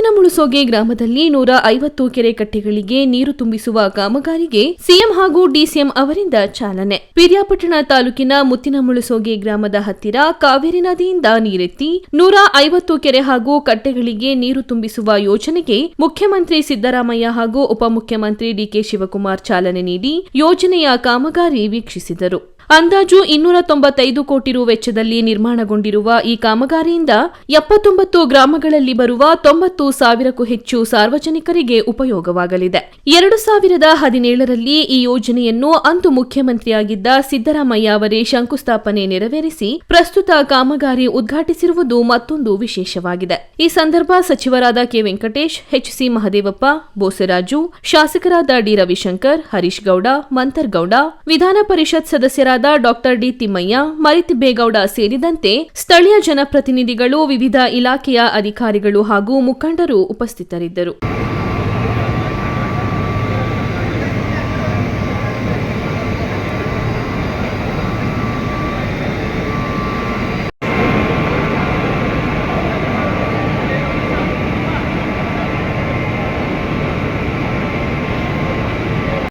ಮುತ್ತಿನಮುಳುಸೋಗೆ ಗ್ರಾಮದಲ್ಲಿ 150 ಕೆರೆ ಕಟ್ಟೆಗಳಿಗೆ ನೀರು ತುಂಬಿಸುವ ಕಾಮಗಾರಿಗೆ ಸಿಎಂ ಹಾಗೂ ಡಿಸಿಎಂ ಅವರಿಂದ ಚಾಲನೆ. ಪಿರಿಯಾಪಟ್ಟಣ ತಾಲೂಕಿನ ಮುತ್ತಿನಮುಳುಸೋಗೆ ಗ್ರಾಮದ ಹತ್ತಿರ ಕಾವೇರಿ ನದಿಯಿಂದ ನೀರೆತ್ತಿ 150 ಕೆರೆ ಹಾಗೂ ಕಟ್ಟೆಗಳಿಗೆ ನೀರು ತುಂಬಿಸುವ ಯೋಜನೆಗೆ ಮುಖ್ಯಮಂತ್ರಿ ಸಿದ್ದರಾಮಯ್ಯ ಹಾಗೂ ಉಪಮುಖ್ಯಮಂತ್ರಿ ಡಿಕೆ ಶಿವಕುಮಾರ್ ಚಾಲನೆ ನೀಡಿ ಯೋಜನೆಯ ಕಾಮಗಾರಿ ವೀಕ್ಷಿಸಿದರು. ಅಂದಾಜು 295 ಕೋಟಿ ರು ವೆಚ್ಚದಲ್ಲಿ ನಿರ್ಮಾಣಗೊಂಡಿರುವ ಈ ಕಾಮಗಾರಿಯಿಂದ 79 ಗ್ರಾಮಗಳಲ್ಲಿ ಬರುವ 90,000ಕ್ಕೂ ಹೆಚ್ಚು ಸಾರ್ವಜನಿಕರಿಗೆ ಉಪಯೋಗವಾಗಲಿದೆ. 2017ರಲ್ಲಿ ಈ ಯೋಜನೆಯನ್ನು ಅಂದು ಮುಖ್ಯಮಂತ್ರಿಯಾಗಿದ್ದ ಸಿದ್ದರಾಮಯ್ಯ ಅವರೇ ಶಂಕುಸ್ಥಾಪನೆ ನೆರವೇರಿಸಿ ಪ್ರಸ್ತುತ ಕಾಮಗಾರಿ ಉದ್ಘಾಟಿಸಿರುವುದು ಮತ್ತೊಂದು ವಿಶೇಷವಾಗಿದೆ. ಈ ಸಂದರ್ಭ ಸಚಿವರಾದ ಕೆ ವೆಂಕಟೇಶ್, ಎಚ್ಸಿ ಮಹದೇವಪ್ಪ, ಬೋಸರಾಜು, ಶಾಸಕರಾದ ಡಿ ರವಿಶಂಕರ್, ಹರೀಶ್ ಗೌಡ, ಮಂತರ್ಗೌಡ, ವಿಧಾನ ಪರಿಷತ್ ಸದಸ್ಯರಾದ ಡಾಕ್ಟರ್ ಡಿ ತಿಮ್ಮಯ್ಯ, ಮರಿತಿಬ್ಬೇಗೌಡ ಸೇರಿದಂತೆ ಸ್ಥಳೀಯ ಜನಪ್ರತಿನಿಧಿಗಳು, ವಿವಿಧ ಇಲಾಖೆಯ ಅಧಿಕಾರಿಗಳು ಹಾಗೂ ಮುಖಂಡರು ಉಪಸ್ಥಿತರಿದ್ದರು.